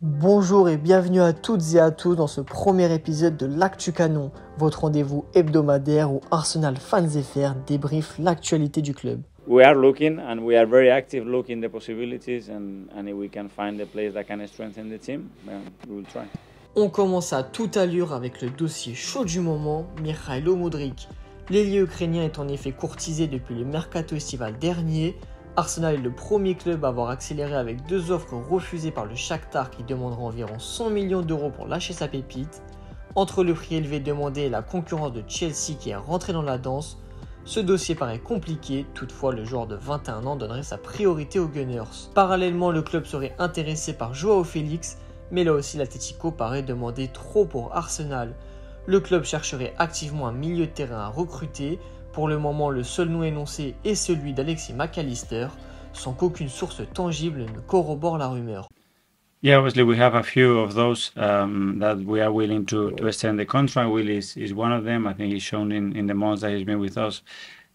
Bonjour et bienvenue à toutes et à tous dans ce premier épisode de l'Actu Canon, votre rendez-vous hebdomadaire où Arsenal Fans FR débriefe l'actualité du club. We are looking and we are very active looking the possibilities and if we can find a place that can strengthen the team, we will try. On commence à toute allure avec le dossier chaud du moment, Mikhailo Mudryk. L'ailier ukrainien est en effet courtisé depuis le mercato estival dernier. Arsenal est le premier club à avoir accéléré avec deux offres refusées par le Shakhtar qui demandera environ 100 millions d'euros pour lâcher sa pépite. Entre le prix élevé demandé et la concurrence de Chelsea qui est rentrée dans la danse, ce dossier paraît compliqué, toutefois le joueur de 21 ans donnerait sa priorité aux Gunners. Parallèlement, le club serait intéressé par Joao Félix, mais là aussi l'Atlético paraît demander trop pour Arsenal. Le club chercherait activement un milieu de terrain à recruter. Pour le moment, le seul nom énoncé est celui d'Alexis McAllister, sans qu'aucune source tangible ne corrobore la rumeur. Yeah, obviously we have a few of those that we are willing to extend the contract. Will is one of them. I think he's shown in the months that he's been with us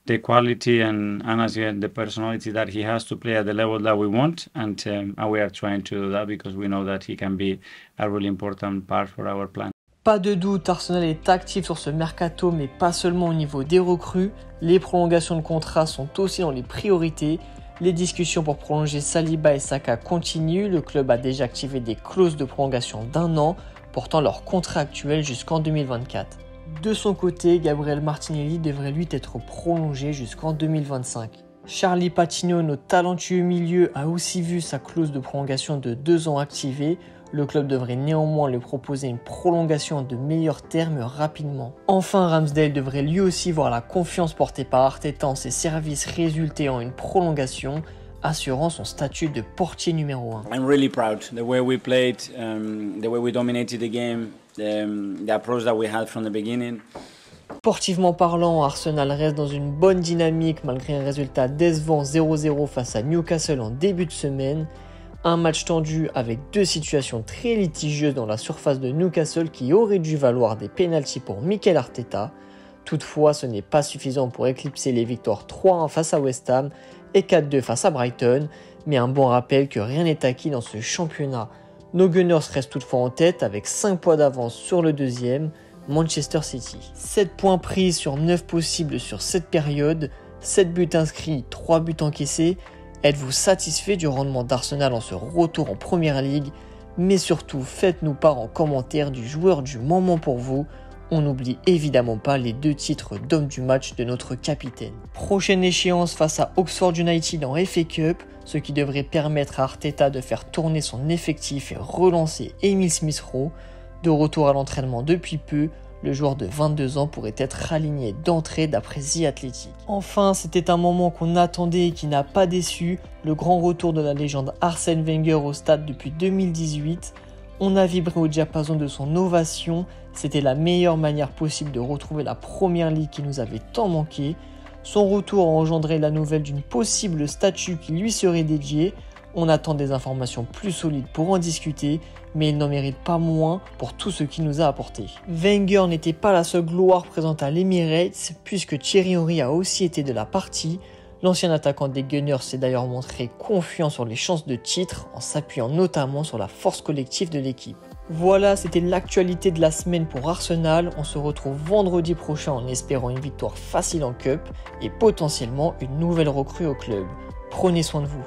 the quality and again the personality that he has to play at the level that we want, and we are trying to do that because we know that he can be a really important part for our plan. Pas de doute, Arsenal est actif sur ce mercato, mais pas seulement au niveau des recrues. Les prolongations de contrats sont aussi dans les priorités. Les discussions pour prolonger Saliba et Saka continuent. Le club a déjà activé des clauses de prolongation d'1 an, portant leur contrat actuel jusqu'en 2024. De son côté, Gabriel Martinelli devrait lui être prolongé jusqu'en 2025. Charlie Patino, notre talentueux milieu, a aussi vu sa clause de prolongation de 2 ans activée. Le club devrait néanmoins lui proposer une prolongation de meilleurs termes rapidement. Enfin, Ramsdale devrait lui aussi voir la confiance portée par Arteta en ses services résulter en une prolongation, assurant son statut de portier numéro 1. I'm really proud the way we played, the way we dominated the game, the approach that we had from the beginning. Sportivement parlant, Arsenal reste dans une bonne dynamique malgré un résultat décevant 0-0 face à Newcastle en début de semaine. Un match tendu avec deux situations très litigieuses dans la surface de Newcastle qui auraient dû valoir des pénaltys pour Mikel Arteta. Toutefois, ce n'est pas suffisant pour éclipser les victoires 3-1 face à West Ham et 4-2 face à Brighton, mais un bon rappel que rien n'est acquis dans ce championnat. Nos Gunners restent toutefois en tête avec 5 points d'avance sur le deuxième, Manchester City. 7 points pris sur 9 possibles sur cette période, 7 buts inscrits, 3 buts encaissés. Êtes-vous satisfait du rendement d'Arsenal en ce retour en Première Ligue? Mais surtout, faites-nous part en commentaire du joueur du moment pour vous. On n'oublie évidemment pas les 2 titres d'homme du match de notre capitaine. Prochaine échéance face à Oxford United en FA Cup, ce qui devrait permettre à Arteta de faire tourner son effectif et relancer Emile Smith-Rowe. De retour à l'entraînement depuis peu, le joueur de 22 ans pourrait être aligné d'entrée d'après The Athletic. Enfin, c'était un moment qu'on attendait et qui n'a pas déçu, le grand retour de la légende Arsène Wenger au stade depuis 2018. On a vibré au diapason de son ovation, c'était la meilleure manière possible de retrouver la Première Ligue qui nous avait tant manqué. Son retour a engendré la nouvelle d'une possible statue qui lui serait dédiée. On attend des informations plus solides pour en discuter, mais il n'en mérite pas moins pour tout ce qu'il nous a apporté. Wenger n'était pas la seule gloire présente à l'Emirates, puisque Thierry Henry a aussi été de la partie. L'ancien attaquant des Gunners s'est d'ailleurs montré confiant sur les chances de titre, en s'appuyant notamment sur la force collective de l'équipe. Voilà, c'était l'actualité de la semaine pour Arsenal. On se retrouve vendredi prochain en espérant une victoire facile en Cup et potentiellement une nouvelle recrue au club. Prenez soin de vous.